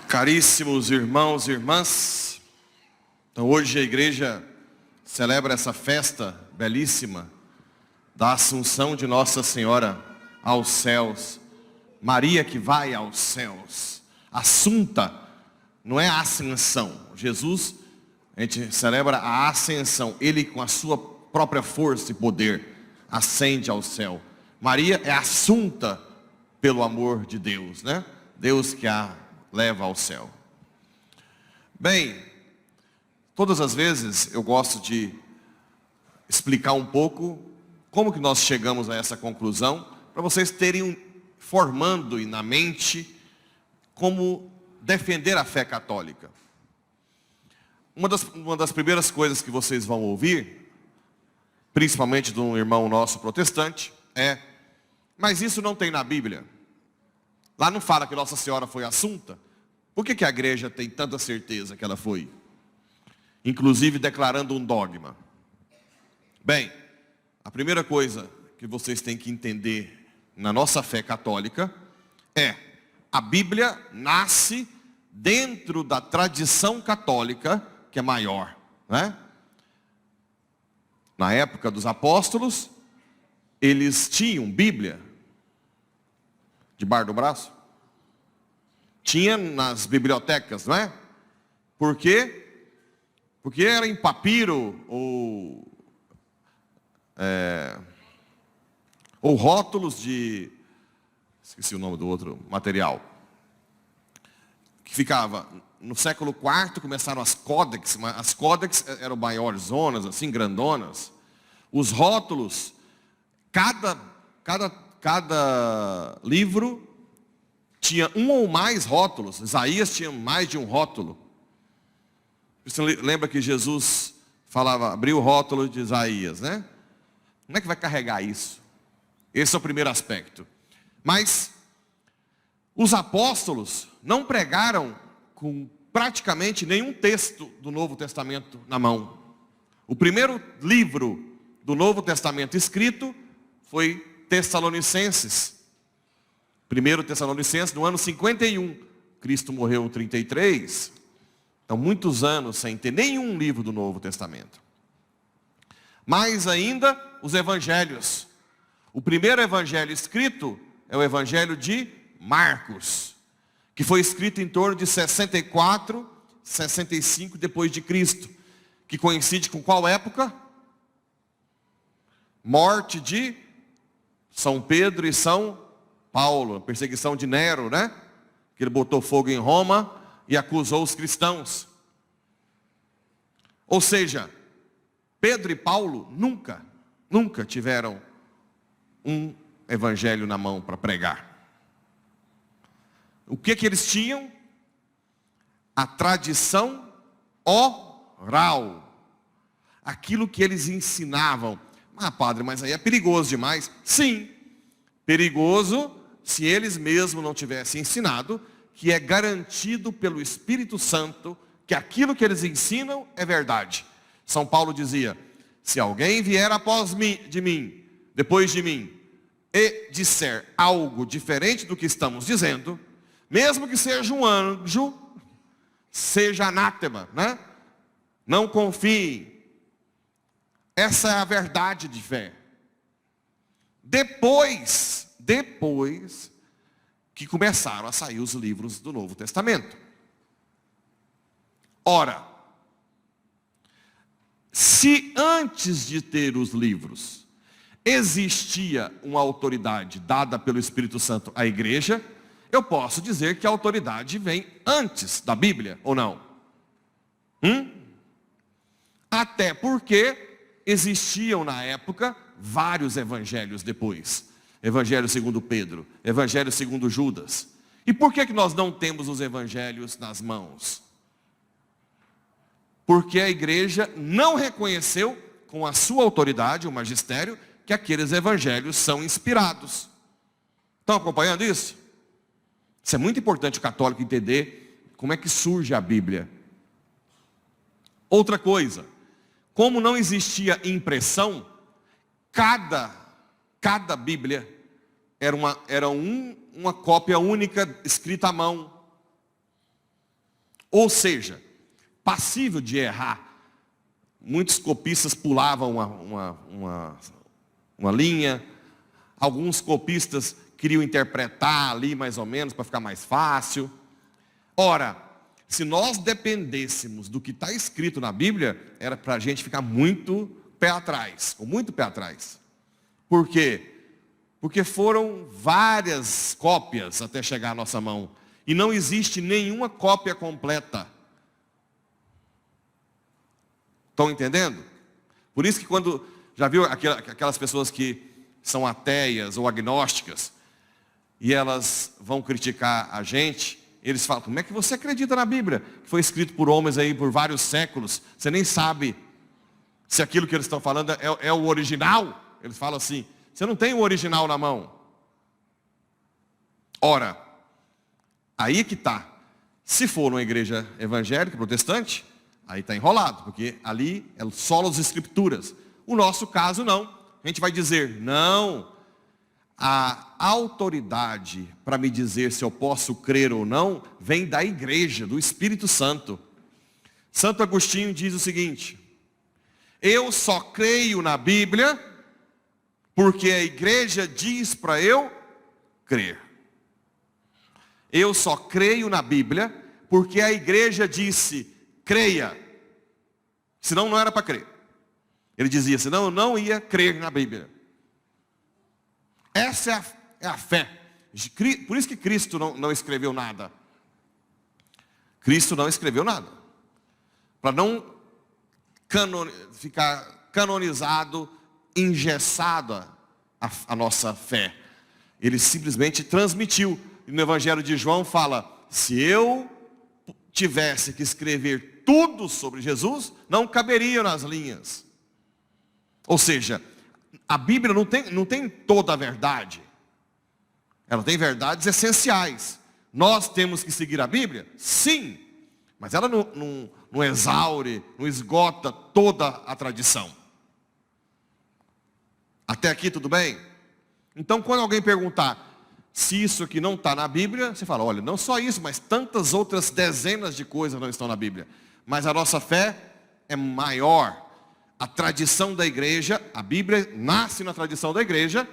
Caríssimos irmãos e irmãs, então hoje a igreja celebra essa festa belíssima da Assunção de Nossa Senhora aos céus. Maria que vai aos céus. Assunta, não é a ascensão. Jesus, a gente celebra a ascensão. Ele com a sua própria força e poder ascende ao céu. Maria é assunta pelo amor de Deus, né? Deus que a leva ao céu. Bem, todas as vezes eu gosto de explicar um pouco como que nós chegamos a essa conclusão, para vocês terem formando na mente como defender a fé católica. Uma das primeiras coisas que vocês vão ouvir, principalmente de um irmão nosso protestante, é: mas isso não tem na Bíblia. Lá não fala que Nossa Senhora foi assunta. Por que a igreja tem tanta certeza que ela foi? Inclusive declarando um dogma. Bem, a primeira coisa que vocês têm que entender na nossa fé católica é: a Bíblia nasce dentro da tradição católica, que é maior, né? Na época dos apóstolos, eles tinham Bíblia debaixo do braço. Tinha nas bibliotecas, não é? Por quê? Porque era em papiro ou rótulos de... esqueci o nome do outro material. Que ficava... No século IV começaram as códex. As códex eram maiores zonas, assim, grandonas. Os rótulos, cada livro tinha um ou mais rótulos. Isaías tinha mais de um rótulo. Você lembra que Jesus falava, abriu o rótulo de Isaías, né? Como é que vai carregar isso? Esse é o primeiro aspecto. Mas os apóstolos não pregaram com praticamente nenhum texto do Novo Testamento na mão. O primeiro livro do Novo Testamento escrito foi Tessalonicenses. 1 Tessalonicenses, no ano 51. Cristo morreu em 33. Então, muitos anos sem ter nenhum livro do Novo Testamento. Mais ainda, os evangelhos. O primeiro evangelho escrito é o evangelho de Marcos, que foi escrito em torno de 64, 65 depois de Cristo, que coincide com qual época? Morte de São Pedro e São Paulo, a perseguição de Nero, né? Que ele botou fogo em Roma e acusou os cristãos. Ou seja, Pedro e Paulo nunca tiveram um evangelho na mão para pregar. O que eles tinham? A tradição oral. Aquilo que eles ensinavam. Ah, padre, mas aí é perigoso demais. Sim, perigoso se eles mesmos não tivessem ensinado, que é garantido pelo Espírito Santo, que aquilo que eles ensinam é verdade. São Paulo dizia: se alguém vier depois de mim, e disser algo diferente do que estamos dizendo, mesmo que seja um anjo, seja anátema, né? Não confie. Essa é a verdade de fé. Depois que começaram a sair os livros do Novo Testamento. Ora, se antes de ter os livros existia uma autoridade dada pelo Espírito Santo à igreja, eu posso dizer que a autoridade vem antes da Bíblia, ou não? Até porque existiam na época vários evangelhos depois. Evangelho segundo Pedro, Evangelho segundo Judas. E por que nós não temos os evangelhos nas mãos? Porque a igreja não reconheceu com a sua autoridade, o magistério, que aqueles evangelhos são inspirados. Estão acompanhando isso? Isso é muito importante o católico entender como é que surge a Bíblia. Outra coisa, como não existia impressão, cada Bíblia era uma cópia única escrita à mão. Ou seja, passível de errar. Muitos copistas pulavam uma linha, alguns copistas queriam interpretar ali mais ou menos para ficar mais fácil. Ora, se nós dependêssemos do que está escrito na Bíblia, era para a gente ficar muito pé atrás, com muito pé atrás. Por quê? Porque foram várias cópias até chegar à nossa mão. E não existe nenhuma cópia completa. Estão entendendo? Por isso que quando, já viu aquelas pessoas que são ateias ou agnósticas, e elas vão criticar a gente, eles falam, como é que você acredita na Bíblia? Que foi escrito por homens aí por vários séculos, você nem sabe se aquilo que eles estão falando é o original. Eles falam assim, você não tem o original na mão. Ora, aí que está. Se for uma igreja evangélica, protestante, aí está enrolado, porque ali é só as escrituras. O nosso caso não. A gente vai dizer, não, a autoridade para me dizer se eu posso crer ou não, vem da igreja, do Espírito Santo. Santo Agostinho diz o seguinte, eu só creio na Bíblia, porque a igreja diz para eu crer. Eu só creio na Bíblia, porque a igreja disse, creia, senão não era para crer. Ele dizia, senão eu não ia crer na Bíblia. Essa é a fé. Por isso que Cristo não escreveu nada. Cristo não escreveu nada. Para não ficar canonizado, engessada a nossa fé. Ele simplesmente transmitiu. E no Evangelho de João fala, se eu tivesse que escrever tudo sobre Jesus, não caberia nas linhas. Ou seja, a Bíblia não tem toda a verdade. Ela tem verdades essenciais. Nós temos que seguir a Bíblia? Sim. Mas ela não exaure, não esgota toda a tradição. Até aqui tudo bem? Então quando alguém perguntar se isso aqui não está na Bíblia, você fala, olha, não só isso, mas tantas outras dezenas de coisas não estão na Bíblia. Mas a nossa fé é maior. A tradição da igreja, a Bíblia nasce na tradição da igreja,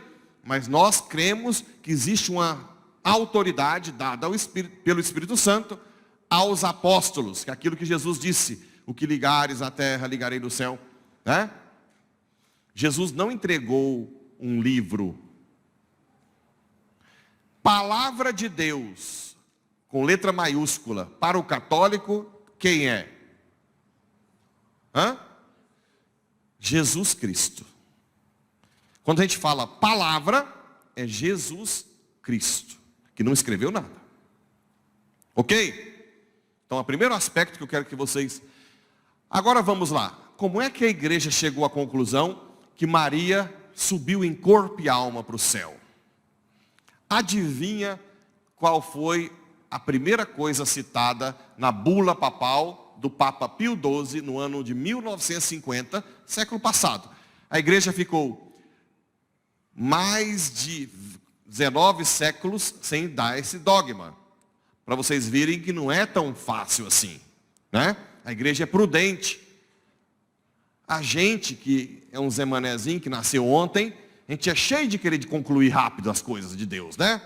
mas nós cremos que existe uma autoridade dada pelo Espírito Santo aos apóstolos, que é aquilo que Jesus disse, o que ligares na terra, ligarei no céu. Né? Jesus não entregou um livro. Palavra de Deus, com letra maiúscula, para o católico, quem é? Jesus Cristo. Quando a gente fala palavra, é Jesus Cristo, que não escreveu nada. Ok? Então, o primeiro aspecto que eu quero que vocês... Agora vamos lá. Como é que a igreja chegou à conclusão que Maria subiu em corpo e alma para o céu? Adivinha qual foi a primeira coisa citada na bula papal do Papa Pio XII no ano de 1950, século passado. A igreja ficou mais de 19 séculos sem dar esse dogma. Para vocês verem que não é tão fácil assim. Né? A igreja é prudente. A gente que é um Zé Manézinho que nasceu ontem, a gente é cheio de querer concluir rápido as coisas de Deus, né?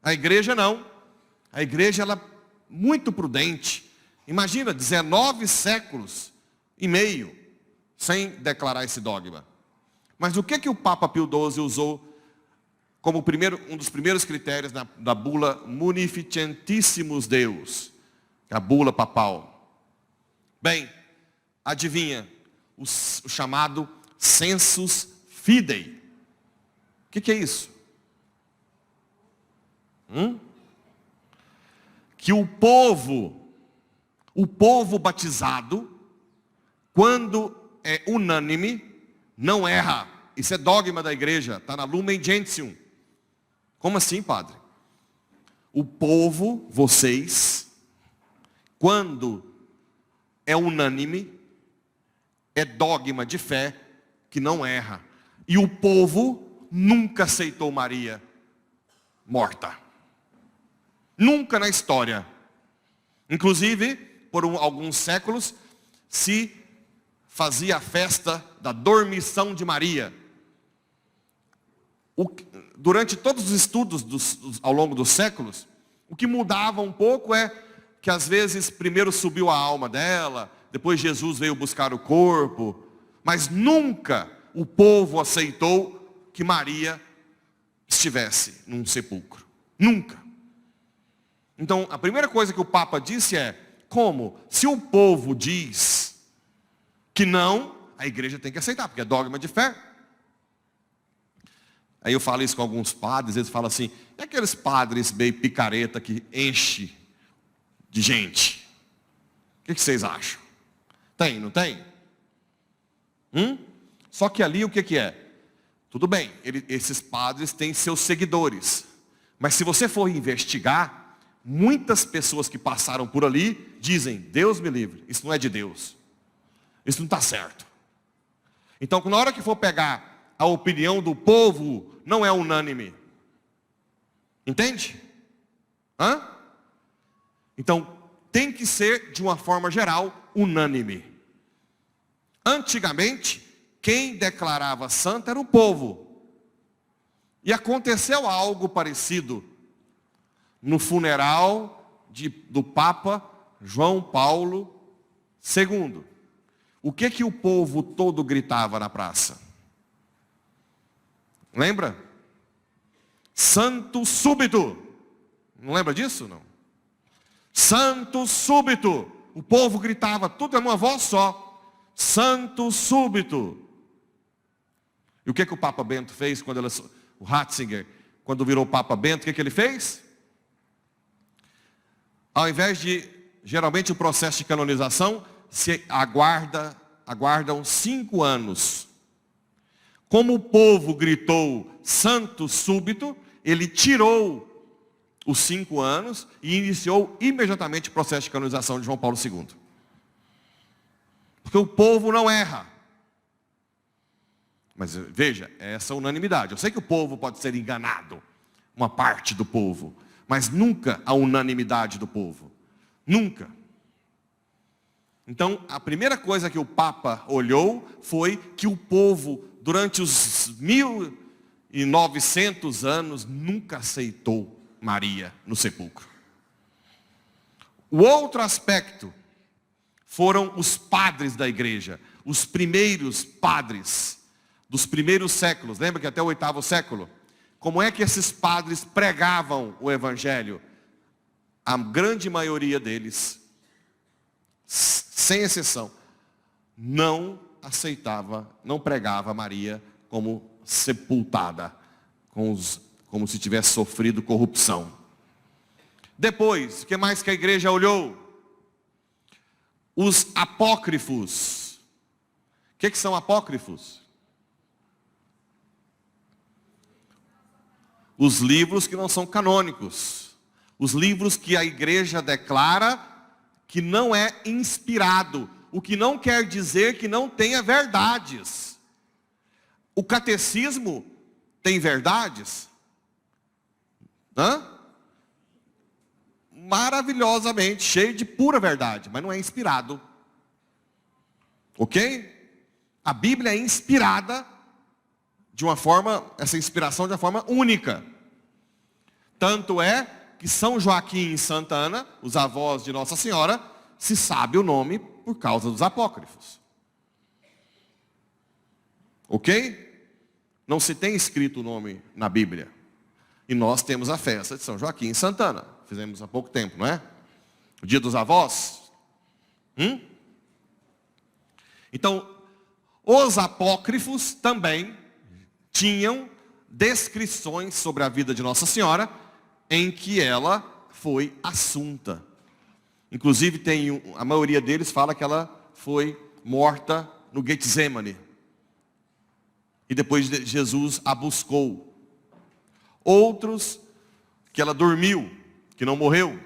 A igreja não. A igreja ela é muito prudente. Imagina, 19 séculos e meio sem declarar esse dogma. Mas o que o Papa Pio XII usou como um dos primeiros critérios da bula Munificentissimus Deus, a bula papal? Bem, adivinha, o chamado Sensus Fidei. O que é isso? Que o povo batizado, quando é unânime, não erra. Isso é dogma da igreja, está na Lumen Gentium. Como assim, padre? O povo, vocês, quando é unânime, é dogma de fé que não erra. E o povo nunca aceitou Maria morta. Nunca na história. Inclusive, por alguns séculos, se fazia a festa da dormição de Maria. Durante todos os estudos ao longo dos séculos, o que mudava um pouco é que às vezes primeiro subiu a alma dela, depois Jesus veio buscar o corpo, mas nunca o povo aceitou que Maria estivesse num sepulcro. Nunca. Então, a primeira coisa que o Papa disse é, como? Se o povo diz que não, a igreja tem que aceitar, porque é dogma de fé. Aí eu falo isso com alguns padres, eles falam assim, e aqueles padres meio picareta que enche de gente? O que vocês acham? Tem, não tem? Só que ali o que é? Tudo bem, esses padres têm seus seguidores. Mas se você for investigar, muitas pessoas que passaram por ali dizem, Deus me livre, isso não é de Deus. Isso não está certo. Então, na hora que for pegar a opinião do povo, não é unânime. Entende? Então, tem que ser, de uma forma geral, unânime. Antigamente, quem declarava santo era o povo. E aconteceu algo parecido no funeral do Papa João Paulo II. O que o povo todo gritava na praça? Lembra? Santo súbito. Não lembra disso, não? Santo súbito. O povo gritava, tudo numa voz só. Santo súbito. E o que o Papa Bento fez quando o Ratzinger, quando virou Papa Bento, o que ele fez? Ao invés de, geralmente o processo de canonização, se aguardam 5 anos. Como o povo gritou santo súbito, ele tirou os 5 anos e iniciou imediatamente o processo de canonização de João Paulo II. Porque o povo não erra. Mas veja, é essa unanimidade. Eu sei que o povo pode ser enganado, uma parte do povo, mas nunca a unanimidade do povo. Nunca. Então, a primeira coisa que o Papa olhou foi que o povo, durante os 1900 anos, nunca aceitou Maria no sepulcro. O outro aspecto foram os padres da igreja, os primeiros padres dos primeiros séculos. Lembra que até o 8º século? Como é que esses padres pregavam o evangelho? A grande maioria deles, sem exceção, não aceitava, não pregava Maria como sepultada, como se tivesse sofrido corrupção. Depois, o que mais que a igreja olhou? Os apócrifos. O que são apócrifos? Os livros que não são canônicos. Os livros que a igreja declara que não é inspirado. O que não quer dizer que não tenha verdades. O catecismo tem verdades? Maravilhosamente, cheio de pura verdade, mas não é inspirado. Ok? A Bíblia é inspirada de uma forma, essa inspiração de uma forma única. Tanto é que São Joaquim e Santa Ana, os avós de Nossa Senhora, se sabe o nome por causa dos apócrifos. Ok? Não se tem escrito o nome na Bíblia. E nós temos a festa de São Joaquim e Santa Ana. Fizemos há pouco tempo, não é? O dia dos avós. Então, os apócrifos também tinham descrições sobre a vida de Nossa Senhora, em que ela foi assunta. Inclusive, a maioria deles fala que ela foi morta no Getsemane. E depois Jesus a buscou. Outros, que ela dormiu, que não morreu.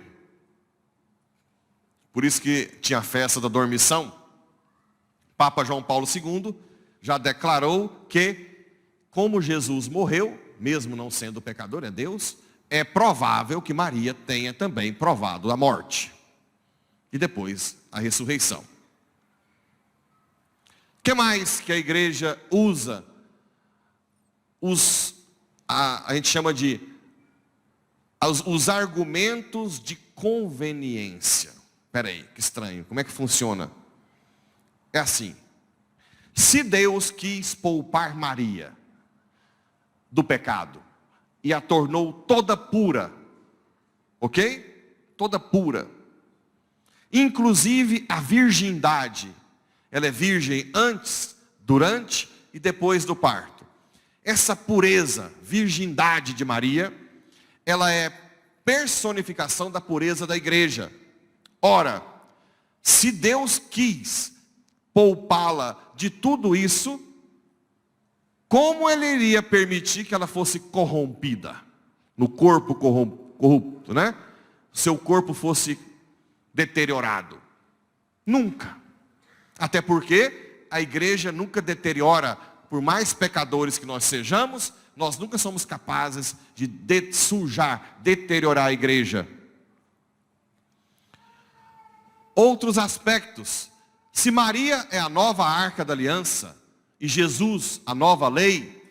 Por isso que tinha a festa da dormição. Papa João Paulo II já declarou que, como Jesus morreu, mesmo não sendo pecador, é Deus, é provável que Maria tenha também provado a morte. E depois a ressurreição. O que mais que a igreja usa? A gente chama de os argumentos de conveniência. Espera aí, que estranho. Como é que funciona? É assim. Se Deus quis poupar Maria do pecado e a tornou toda pura, ok? Toda pura. Inclusive a virgindade. Ela é virgem antes, durante e depois do parto. Essa pureza, virgindade de Maria, ela é personificação da pureza da igreja. Ora, se Deus quis poupá-la de tudo isso, como Ele iria permitir que ela fosse corrompida? No corpo corrupto, né? Seu corpo fosse deteriorado. Nunca. Até porque a igreja nunca deteriora. Por mais pecadores que nós sejamos, nós nunca somos capazes de sujar, deteriorar a igreja. Outros aspectos. Se Maria é a nova arca da aliança e Jesus a nova lei,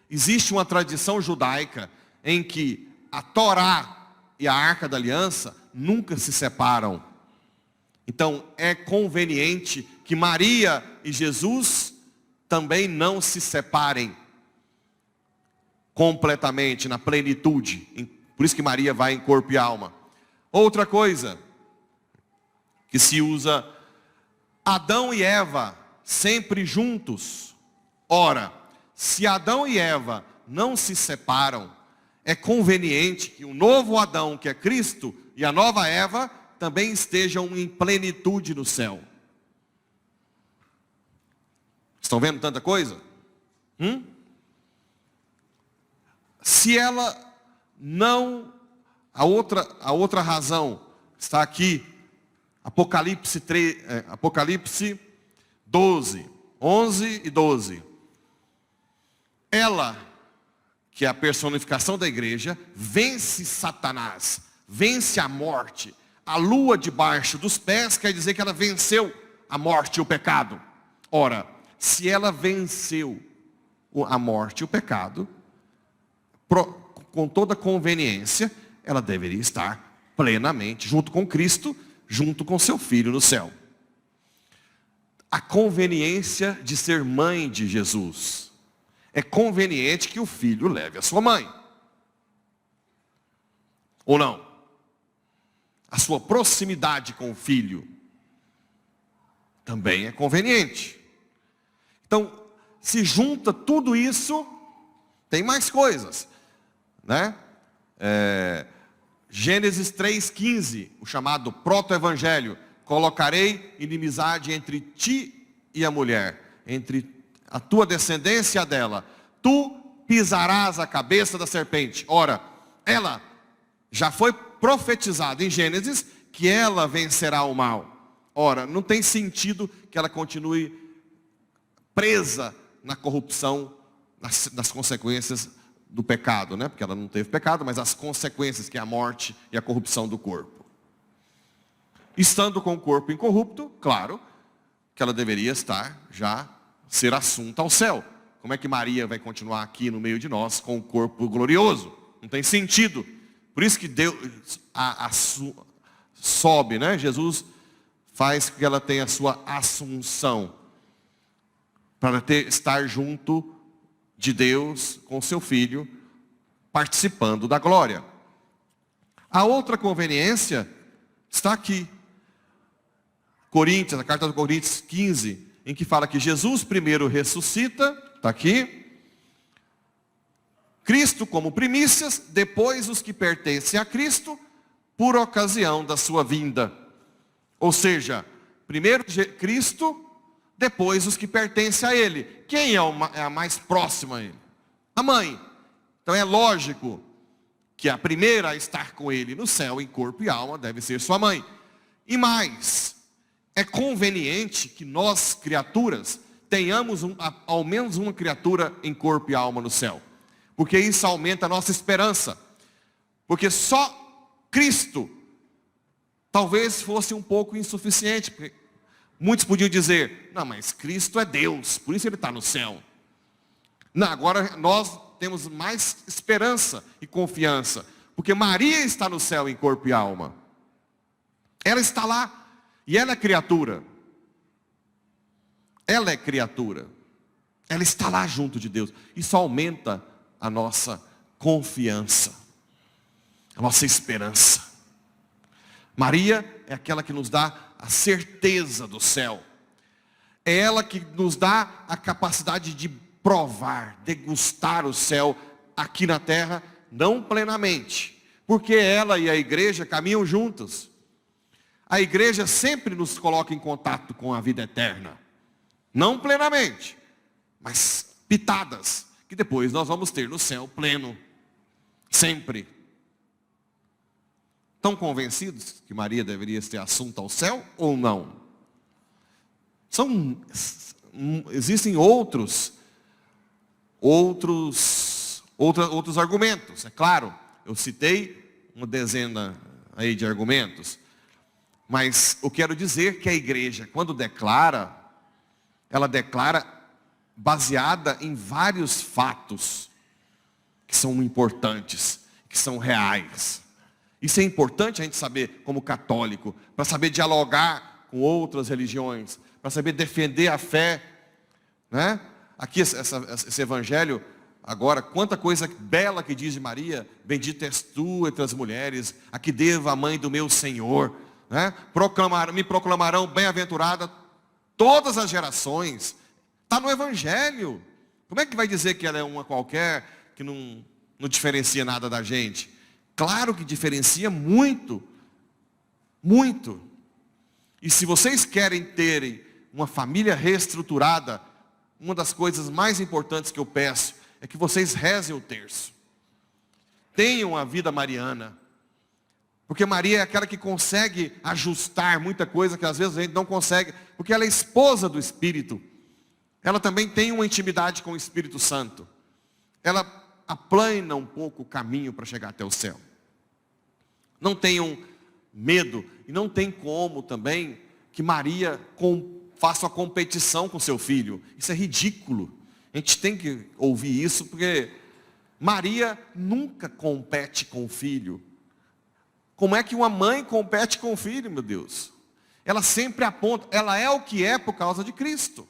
existe uma tradição judaica em que a Torá e a arca da aliança nunca se separam. Então é conveniente que Maria e Jesus também não se separem completamente, na plenitude. Por isso que Maria vai em corpo e alma. Outra coisa que se usa, Adão e Eva sempre juntos. Ora, se Adão e Eva não se separam, é conveniente que o novo Adão, que é Cristo, e a nova Eva também estejam em plenitude no céu. Estão vendo tanta coisa? Se ela não... A outra razão está aqui. Apocalipse 12, 11 e 12. Ela, que é a personificação da igreja, vence Satanás, vence a morte. A lua debaixo dos pés quer dizer que ela venceu a morte e o pecado. Ora, se ela venceu a morte e o pecado, com toda conveniência, ela deveria estar plenamente junto com Cristo, junto com seu Filho no céu. A conveniência de ser mãe de Jesus. É conveniente que o filho leve a sua mãe. Ou não? A sua proximidade com o filho também é conveniente. Então, se junta tudo isso, tem mais coisas, né? Gênesis 3,15, o chamado proto-evangelho. Colocarei inimizade entre ti e a mulher, entre a tua descendência e a dela. Tu pisarás a cabeça da serpente. Ora, ela já foi profetizada em Gênesis que ela vencerá o mal. Ora, não tem sentido que ela continue presa na corrupção, nas consequências do pecado, né? Porque ela não teve pecado, mas as consequências, que é a morte e a corrupção do corpo. Estando com o corpo incorrupto, claro, que ela deveria ser assunta ao céu. Como é que Maria vai continuar aqui no meio de nós com o corpo glorioso? Não tem sentido. Por isso que Deus sobe, né? Jesus faz que ela tenha a sua assunção, para estar junto de Deus com seu Filho, participando da glória. A outra conveniência está aqui. A carta de Coríntios 15, em que fala que Jesus primeiro ressuscita, está aqui. Cristo como primícias, depois os que pertencem a Cristo, por ocasião da sua vinda. Ou seja, primeiro Cristo, depois os que pertencem a Ele. Quem é a mais próxima a Ele? A mãe. Então é lógico que a primeira a estar com Ele no céu, em corpo e alma, deve ser sua mãe. E mais, é conveniente que nós, criaturas, tenhamos ao menos uma criatura em corpo e alma no céu. Porque isso aumenta a nossa esperança. Porque só Cristo talvez fosse um pouco insuficiente. Porque muitos podiam dizer, não, mas Cristo é Deus, por isso Ele está no céu. Não, agora nós temos mais esperança e confiança. Porque Maria está no céu em corpo e alma. Ela está lá. E ela é criatura. Ela é criatura. Ela está lá junto de Deus. Isso aumenta a nossa confiança. A nossa esperança. Maria é aquela que nos dá a certeza do céu. É ela que nos dá a capacidade de provar, degustar o céu aqui na terra, não plenamente. Porque ela e a igreja caminham juntas. A igreja sempre nos coloca em contato com a vida eterna. Não plenamente, mas pitadas, que depois nós vamos ter no céu pleno. Sempre. Estão convencidos que Maria deveria ser assunta ao céu ou não? Existem outros argumentos. É claro, eu citei uma dezena aí de argumentos. Mas eu quero dizer que a igreja, quando declara, ela declara baseada em vários fatos que são importantes, que são reais. Isso é importante a gente saber como católico, para saber dialogar com outras religiões, para saber defender a fé, né? Aqui esse evangelho, agora, quanta coisa bela que diz de Maria, bendita és tu entre as mulheres, a que devo a mãe do meu Senhor. Né? Me proclamarão bem-aventurada todas as gerações. Está no Evangelho. Como é que vai dizer que ela é uma qualquer, que não diferencia nada da gente? Claro que diferencia muito. Muito. E se vocês querem terem uma família reestruturada, uma das coisas mais importantes que eu peço é que vocês rezem o terço. Tenham a vida mariana. Porque Maria é aquela que consegue ajustar muita coisa que às vezes a gente não consegue. Porque ela é esposa do Espírito. Ela também tem uma intimidade com o Espírito Santo. Ela aplana um pouco o caminho para chegar até o céu. Não tenham medo. E não tem como também que Maria faça uma competição com seu filho. Isso é ridículo. A gente tem que ouvir isso porque Maria nunca compete com o filho. Como é que uma mãe compete com o filho, meu Deus? Ela sempre aponta, ela é o que é por causa de Cristo.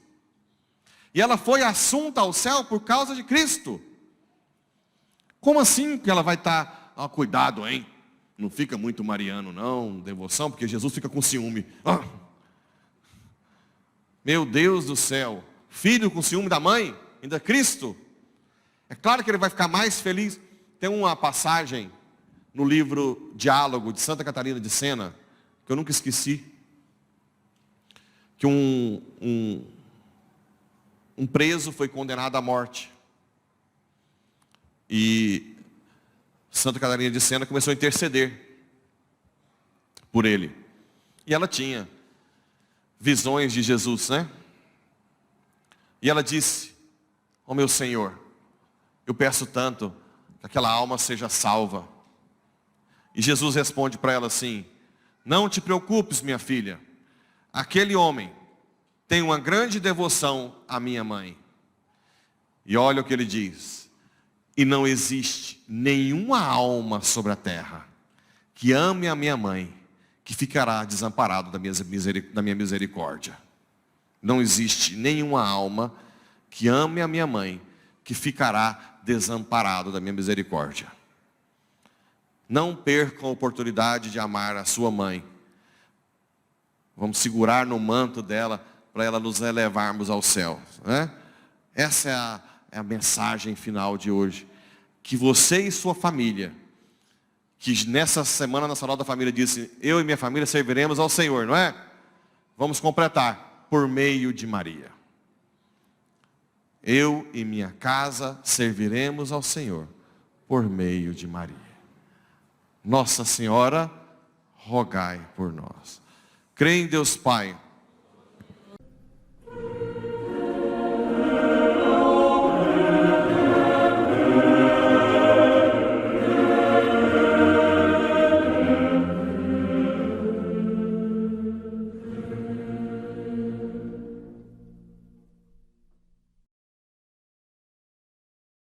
E ela foi assunta ao céu por causa de Cristo. Como assim que ela vai estar, cuidado, hein? Não fica muito mariano não, devoção, porque Jesus fica com ciúme. Meu Deus do céu, filho com ciúme da mãe, ainda Cristo. É claro que ele vai ficar mais feliz. Tem uma passagem no livro Diálogo, de Santa Catarina de Sena, que eu nunca esqueci, que um preso foi condenado à morte. E Santa Catarina de Sena começou a interceder por ele. E ela tinha visões de Jesus, né? E ela disse, ó meu Senhor, eu peço tanto que aquela alma seja salva. E Jesus responde para ela assim, não te preocupes, minha filha, aquele homem tem uma grande devoção à minha mãe. E olha o que ele diz, e não existe nenhuma alma sobre a terra que ame a minha mãe, que ficará desamparado da minha misericórdia. Não existe nenhuma alma que ame a minha mãe, que ficará desamparado da minha misericórdia. Não percam a oportunidade de amar a sua mãe. Vamos segurar no manto dela para ela nos elevarmos ao céu, né? Essa é a mensagem final de hoje. Que você e sua família, que nessa Semana Nacional da Família disse, eu e minha família serviremos ao Senhor, não é? Vamos completar, por meio de Maria. Eu e minha casa serviremos ao Senhor, por meio de Maria. Nossa Senhora, rogai por nós. Creio em Deus Pai,